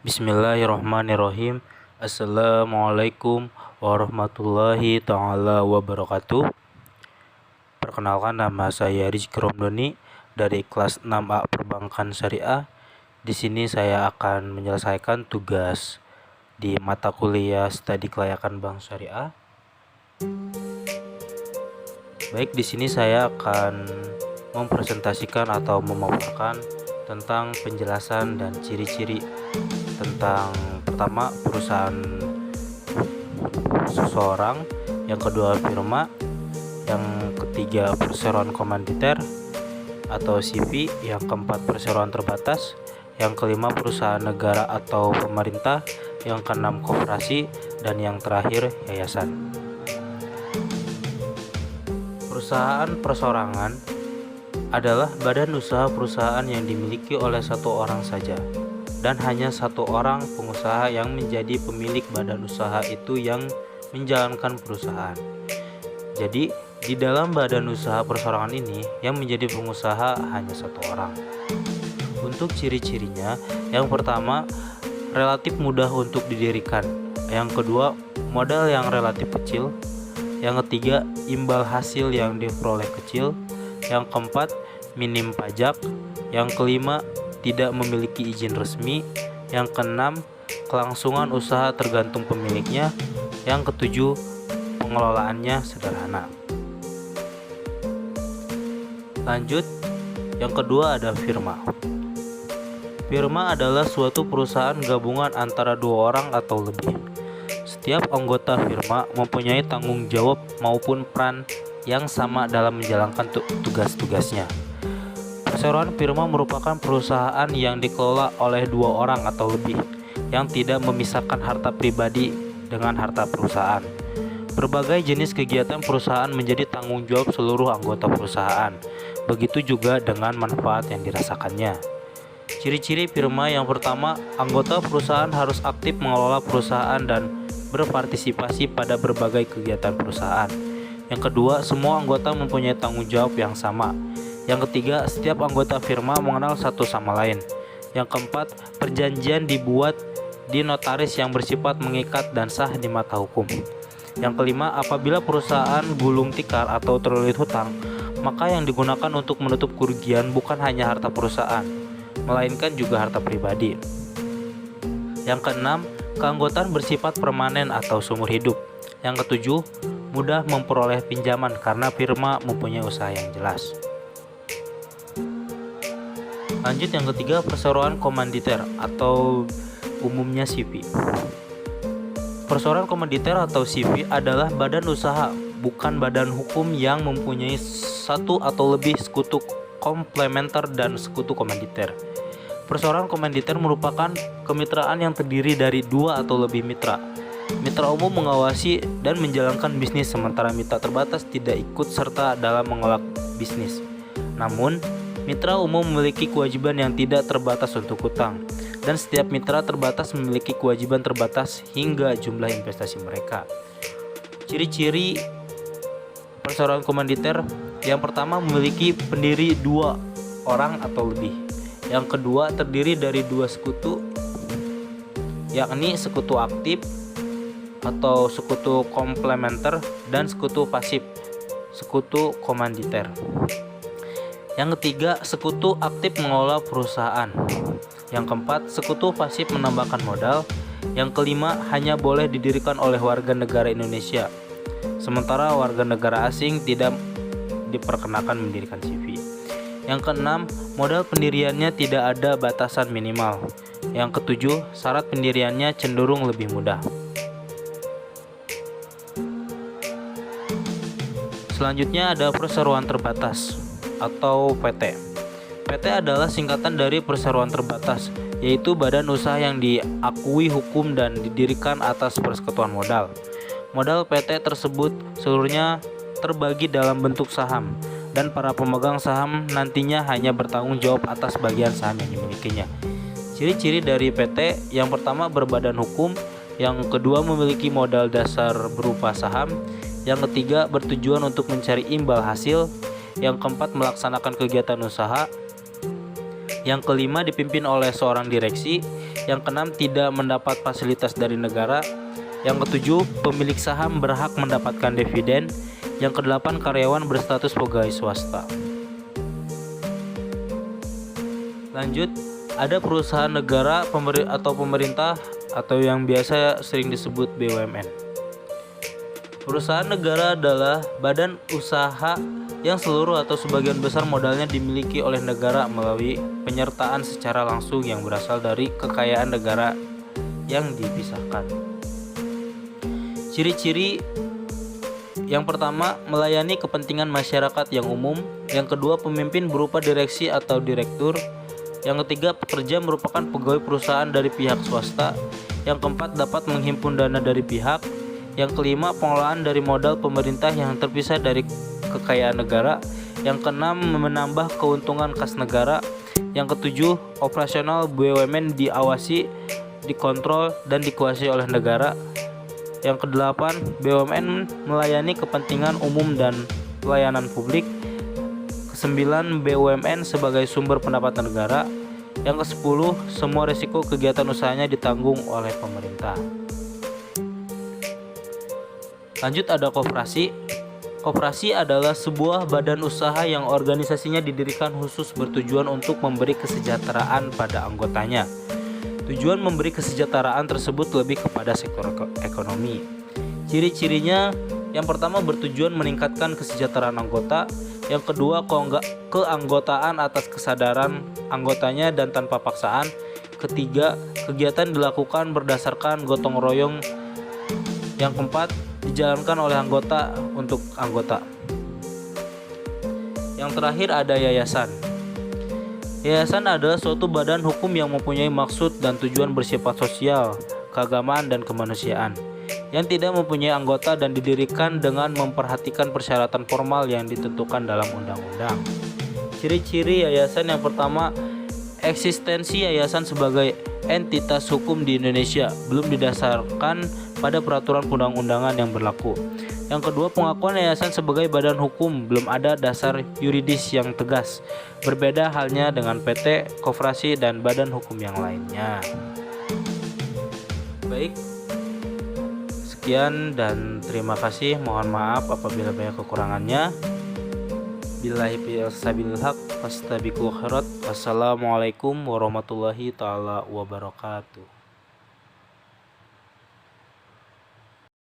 Bismillahirrahmanirrahim. Assalamualaikum warahmatullahi taala wabarakatuh. Perkenalkan, nama saya Rizky Romdoni dari kelas 6A Perbankan Syariah. Di sini saya akan menyelesaikan tugas di mata kuliah Studi Kelayakan Bank Syariah. Baik, di sini saya akan mempresentasikan atau memaparkan tentang penjelasan dan ciri-ciri tentang pertama perusahaan seseorang, yang kedua firma, yang ketiga perseroan komanditer atau CV, yang keempat perseroan terbatas, yang kelima perusahaan negara atau pemerintah, yang keenam koperasi, dan yang terakhir yayasan. Perusahaan perseorangan adalah badan usaha perusahaan yang dimiliki oleh satu orang saja, dan hanya satu orang pengusaha yang menjadi pemilik badan usaha itu yang menjalankan perusahaan. Jadi, di dalam badan usaha perseorangan ini yang menjadi pengusaha hanya satu orang. Untuk ciri-cirinya, yang pertama, relatif mudah untuk didirikan. Yang kedua, modal yang relatif kecil. Yang ketiga, imbal hasil yang diperoleh kecil. Yang keempat, minim pajak. Yang kelima, tidak memiliki izin resmi. Yang keenam, kelangsungan usaha tergantung pemiliknya. Yang ketujuh, pengelolaannya sederhana. Lanjut, yang kedua ada firma. Firma adalah suatu perusahaan gabungan antara dua orang atau lebih. Setiap anggota firma mempunyai tanggung jawab maupun peran yang sama dalam menjalankan tugas-tugasnya. Perseroan firma merupakan perusahaan yang dikelola oleh dua orang atau lebih, yang tidak memisahkan harta pribadi dengan harta perusahaan. Berbagai jenis kegiatan perusahaan menjadi tanggung jawab seluruh anggota perusahaan. Begitu juga dengan manfaat yang dirasakannya. Ciri-ciri firma: yang pertama, anggota perusahaan harus aktif mengelola perusahaan dan berpartisipasi pada berbagai kegiatan perusahaan. Yang kedua, semua anggota mempunyai tanggung jawab yang sama. Yang ketiga, setiap anggota firma mengenal satu sama lain. Yang keempat, perjanjian dibuat di notaris yang bersifat mengikat dan sah di mata hukum. Yang kelima, apabila perusahaan gulung tikar atau terlilit hutang, maka yang digunakan untuk menutup kerugian bukan hanya harta perusahaan, melainkan juga harta pribadi. Yang keenam, keanggotaan bersifat permanen atau seumur hidup. Yang ketujuh, mudah memperoleh pinjaman karena firma mempunyai usaha yang jelas. Lanjut, yang ketiga, perseroan komanditer atau umumnya CV. Perseroan komanditer atau CV adalah badan usaha, bukan badan hukum, yang mempunyai satu atau lebih sekutu komplementer dan sekutu komanditer. Perseroan komanditer merupakan kemitraan yang terdiri dari dua atau lebih mitra. Mitra umum mengawasi dan menjalankan bisnis, sementara mitra terbatas tidak ikut serta dalam mengelola bisnis. Namun, mitra umum memiliki kewajiban yang tidak terbatas untuk hutang, dan setiap mitra terbatas memiliki kewajiban terbatas hingga jumlah investasi mereka. Ciri-ciri perseroan komanditer: yang pertama, memiliki pendiri dua orang atau lebih. Yang kedua, terdiri dari dua sekutu, yakni sekutu aktif atau sekutu komplementer dan sekutu pasif, sekutu komanditer. Yang ketiga, sekutu aktif mengelola perusahaan. Yang keempat, sekutu pasif menambahkan modal. Yang kelima, hanya boleh didirikan oleh warga negara Indonesia, sementara warga negara asing tidak diperkenakan mendirikan CV. Yang keenam, modal pendiriannya tidak ada batasan minimal. Yang ketujuh, syarat pendiriannya cenderung lebih mudah. Selanjutnya ada perseroan terbatas atau PT. PT adalah singkatan dari perseroan terbatas, yaitu badan usaha yang diakui hukum dan didirikan atas persekutuan modal. Modal PT tersebut seluruhnya terbagi dalam bentuk saham, dan para pemegang saham nantinya hanya bertanggung jawab atas bagian saham yang dimilikinya. Ciri-ciri dari PT: yang pertama, berbadan hukum. Yang kedua, memiliki modal dasar berupa saham. Yang ketiga, bertujuan untuk mencari imbal hasil. Yang keempat, melaksanakan kegiatan usaha. Yang kelima, dipimpin oleh seorang direksi. Yang keenam, tidak mendapat fasilitas dari negara. Yang ketujuh, pemilik saham berhak mendapatkan dividen. Yang kedelapan, karyawan berstatus pegawai swasta. Lanjut, ada perusahaan negara atau pemerintah atau yang biasa sering disebut BUMN. Perusahaan negara adalah badan usaha yang seluruh atau sebagian besar modalnya dimiliki oleh negara melalui penyertaan secara langsung yang berasal dari kekayaan negara yang dipisahkan. Ciri-ciri yang pertama, melayani kepentingan masyarakat yang umum. Yang kedua, pemimpin berupa direksi atau direktur. Yang ketiga, pekerja merupakan pegawai perusahaan dari pihak swasta. Yang keempat, dapat menghimpun dana dari pihak. Yang kelima, pengelolaan dari modal pemerintah yang terpisah dari kekayaan negara. Yang keenam, menambah keuntungan kas negara. Yang ketujuh, operasional BUMN diawasi, dikontrol, dan dikuasai oleh negara. Yang kedelapan, BUMN melayani kepentingan umum dan pelayanan publik. Kesembilan, BUMN sebagai sumber pendapatan negara. Yang kesepuluh, semua risiko kegiatan usahanya ditanggung oleh pemerintah. Lanjut, ada koperasi. Koperasi adalah sebuah badan usaha yang organisasinya didirikan khusus bertujuan untuk memberi kesejahteraan pada anggotanya. Tujuan memberi kesejahteraan tersebut lebih kepada sektor ekonomi. Ciri-cirinya, yang pertama, bertujuan meningkatkan kesejahteraan anggota. Yang kedua, keanggotaan atas kesadaran anggotanya dan tanpa paksaan. Ketiga, kegiatan dilakukan berdasarkan gotong royong. Yang keempat, dijalankan oleh anggota untuk anggota. Yang terakhir, ada yayasan. Yayasan adalah suatu badan hukum yang mempunyai maksud dan tujuan bersifat sosial, keagamaan, dan kemanusiaan, yang tidak mempunyai anggota dan didirikan dengan memperhatikan persyaratan formal yang ditentukan dalam undang-undang. Ciri-ciri yayasan, yang pertama, eksistensi yayasan sebagai entitas hukum di Indonesia belum didasarkan pada peraturan undang-undangan yang berlaku. Yang kedua, pengakuan yayasan sebagai badan hukum belum ada dasar yuridis yang tegas. Berbeda halnya dengan PT, koperasi, dan badan hukum yang lainnya. Baik, sekian dan terima kasih. Mohon maaf apabila banyak kekurangannya. Billahi taufiq haq, fastabiqul khairat. Wassalamualaikum warahmatullahi taala wabarakatuh.